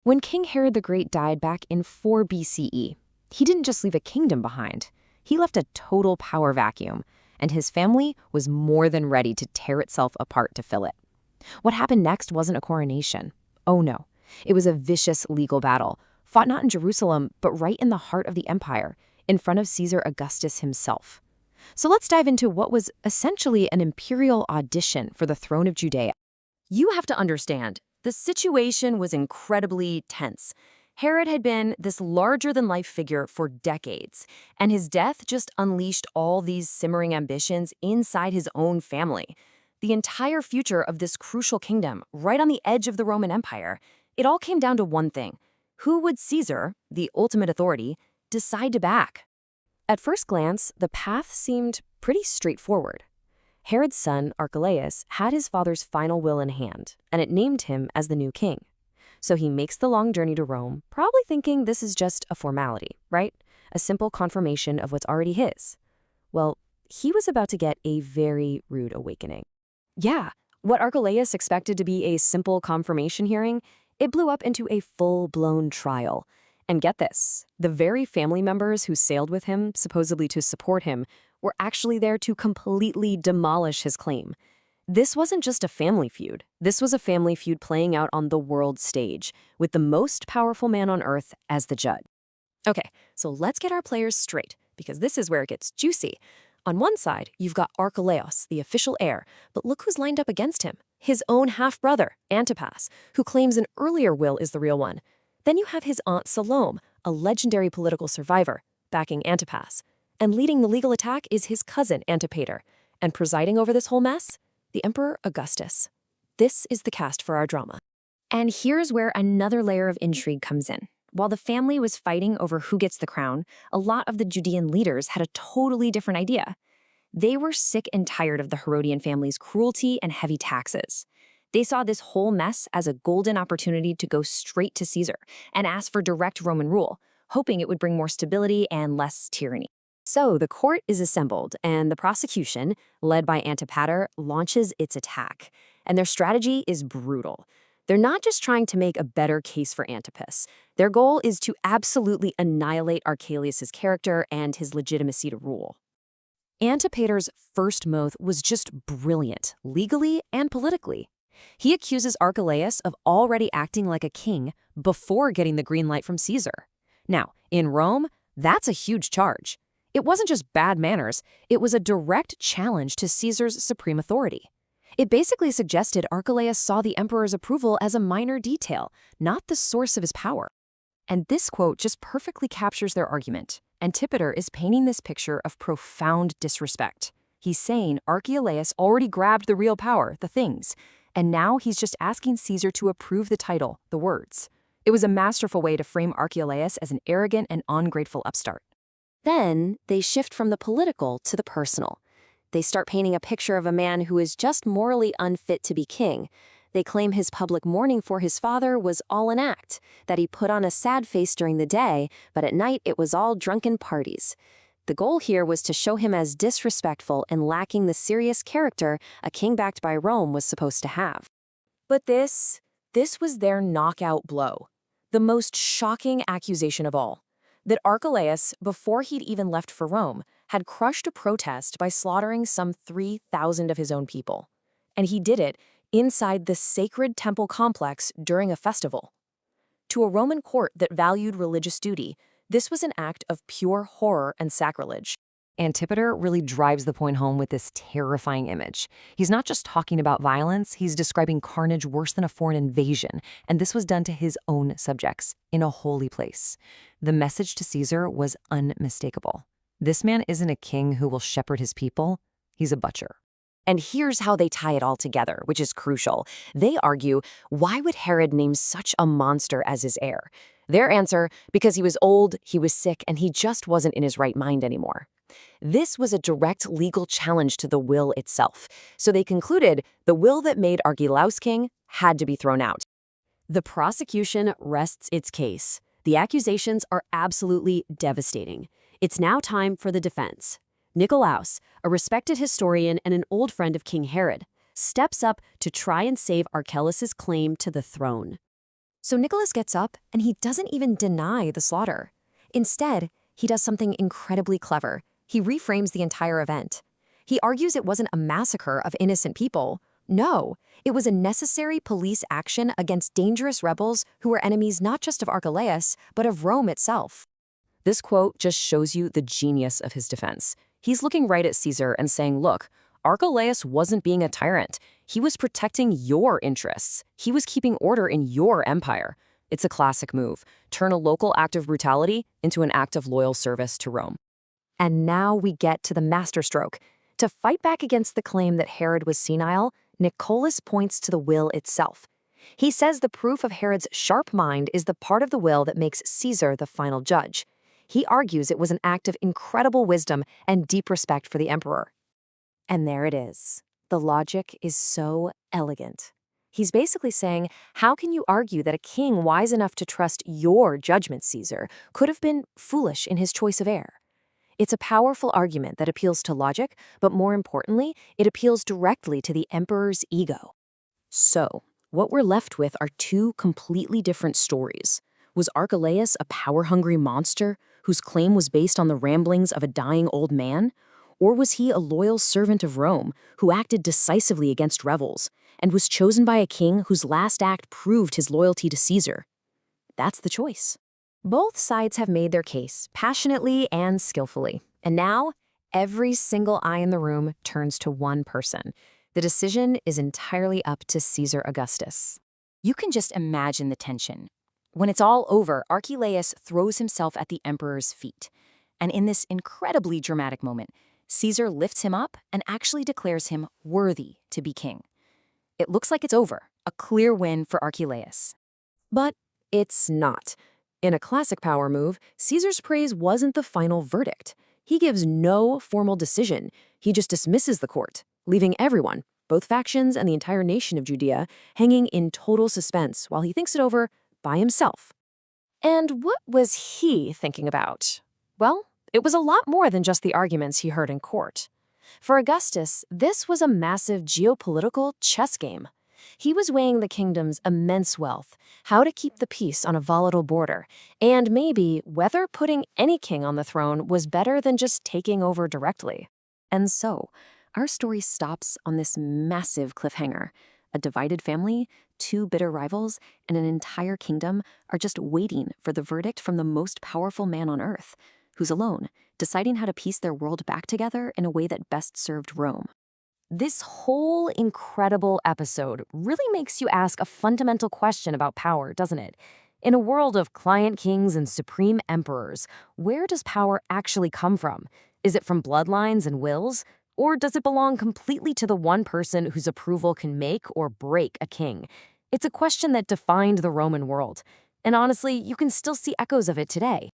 When King Herod the Great died back in 4 BCE, he didn't just leave a kingdom behind. He left a total power vacuum, and his family was more than ready to tear itself apart to fill it. What happened next wasn't a coronation. Oh no. It was a vicious legal battle, fought not in Jerusalem, but right in the heart of the empire, in front of Caesar Augustus himself. So let's dive into what was essentially an imperial audition for the throne of Judea. You have to understand, the situation was incredibly tense. Herod had been this larger-than-life figure for decades, and his death just unleashed all these simmering ambitions inside his own family. The entire future of this crucial kingdom, right on the edge of the Roman Empire, it all came down to one thing. Who would Caesar, the ultimate authority, decide to back? At first glance, the path seemed pretty straightforward. Herod's son, Archelaus, had his father's final will in hand, and it named him as the new king. So he makes the long journey to Rome, probably thinking this is just a formality, right? A simple confirmation of what's already his. Well, he was about to get a very rude awakening. Yeah, what Archelaus expected to be a simple confirmation hearing, it blew up into a full-blown trial. And get this, the very family members who sailed with him, supposedly to support him, were actually there to completely demolish his claim. This wasn't just a family feud. This was a family feud playing out on the world stage, with the most powerful man on Earth as the judge. Okay, so let's get our players straight, because this is where it gets juicy. On one side, you've got Archelaus, the official heir, but look who's lined up against him. His own half-brother, Antipas, who claims an earlier will is the real one. Then you have his aunt Salome, a legendary political survivor, backing Antipas. And leading the legal attack is his cousin, Antipater. And presiding over this whole mess? The Emperor Augustus. This is the cast for our drama. And here's where another layer of intrigue comes in. While the family was fighting over who gets the crown, a lot of the Judean leaders had a totally different idea. They were sick and tired of the Herodian family's cruelty and heavy taxes. They saw this whole mess as a golden opportunity to go straight to Caesar and ask for direct Roman rule, hoping it would bring more stability and less tyranny. So the court is assembled, and the prosecution, led by Antipater, launches its attack. And their strategy is brutal. They're not just trying to make a better case for Antipas. Their goal is to absolutely annihilate Archelaus' character and his legitimacy to rule. Antipater's first move was just brilliant, legally and politically. He accuses Archelaus of already acting like a king before getting the green light from Caesar. Now, in Rome, that's a huge charge. It wasn't just bad manners, it was a direct challenge to Caesar's supreme authority. It basically suggested Archelaus saw the emperor's approval as a minor detail, not the source of his power. And this quote just perfectly captures their argument. Antipater is painting this picture of profound disrespect. He's saying Archelaus already grabbed the real power, the things, and now he's just asking Caesar to approve the title, the words. It was a masterful way to frame Archelaus as an arrogant and ungrateful upstart. Then they shift from the political to the personal. They start painting a picture of a man who is just morally unfit to be king. They claim his public mourning for his father was all an act, that he put on a sad face during the day, but at night it was all drunken parties. The goal here was to show him as disrespectful and lacking the serious character a king backed by Rome was supposed to have. But this was their knockout blow. The most shocking accusation of all. That Archelaus, before he'd even left for Rome, had crushed a protest by slaughtering some 3,000 of his own people. And he did it inside the sacred temple complex during a festival. To a Roman court that valued religious duty, this was an act of pure horror and sacrilege. Antipater really drives the point home with this terrifying image. He's not just talking about violence, he's describing carnage worse than a foreign invasion, and this was done to his own subjects, in a holy place. The message to Caesar was unmistakable. This man isn't a king who will shepherd his people, he's a butcher. And here's how they tie it all together, which is crucial. They argue, why would Herod name such a monster as his heir? Their answer, because he was old, he was sick, and he just wasn't in his right mind anymore. This was a direct legal challenge to the will itself, so they concluded the will that made Archelaus king had to be thrown out. The prosecution rests its case. The accusations are absolutely devastating. It's now time for the defense. Nicolaus, a respected historian and an old friend of King Herod, steps up to try and save Archelaus' claim to the throne. So Nicholas gets up and he doesn't even deny the slaughter. Instead, he does something incredibly clever. He reframes the entire event. He argues it wasn't a massacre of innocent people. No, it was a necessary police action against dangerous rebels who were enemies not just of Archelaus, but of Rome itself. This quote just shows you the genius of his defense. He's looking right at Caesar and saying, look, Archelaus wasn't being a tyrant. He was protecting your interests. He was keeping order in your empire. It's a classic move. Turn a local act of brutality into an act of loyal service to Rome. And now we get to the masterstroke. To fight back against the claim that Herod was senile, Nicholas points to the will itself. He says the proof of Herod's sharp mind is the part of the will that makes Caesar the final judge. He argues it was an act of incredible wisdom and deep respect for the emperor. And there it is. The logic is so elegant. He's basically saying, how can you argue that a king wise enough to trust your judgment, Caesar, could have been foolish in his choice of heir? It's a powerful argument that appeals to logic, but more importantly, it appeals directly to the emperor's ego. So, what we're left with are two completely different stories. Was Archelaus a power-hungry monster whose claim was based on the ramblings of a dying old man? Or was he a loyal servant of Rome who acted decisively against rebels and was chosen by a king whose last act proved his loyalty to Caesar? That's the choice. Both sides have made their case, passionately and skillfully. And now, every single eye in the room turns to one person. The decision is entirely up to Caesar Augustus. You can just imagine the tension. When it's all over, Archelaus throws himself at the emperor's feet. And in this incredibly dramatic moment, Caesar lifts him up and actually declares him worthy to be king. It looks like it's over, a clear win for Archelaus. But it's not. In a classic power move, Caesar's praise wasn't the final verdict. He gives no formal decision. He just dismisses the court, leaving everyone, both factions and the entire nation of Judea, hanging in total suspense while he thinks it over by himself. And what was he thinking about? Well, it was a lot more than just the arguments he heard in court. For Augustus, this was a massive geopolitical chess game. He was weighing the kingdom's immense wealth, how to keep the peace on a volatile border, and maybe whether putting any king on the throne was better than just taking over directly. And so, our story stops on this massive cliffhanger. A divided family, two bitter rivals, and an entire kingdom are just waiting for the verdict from the most powerful man on earth, who's alone, deciding how to piece their world back together in a way that best served Rome. This whole incredible episode really makes you ask a fundamental question about power, doesn't it? In a world of client kings and supreme emperors, where does power actually come from? Is it from bloodlines and wills? Or does it belong completely to the one person whose approval can make or break a king? It's a question that defined the Roman world. And honestly, you can still see echoes of it today.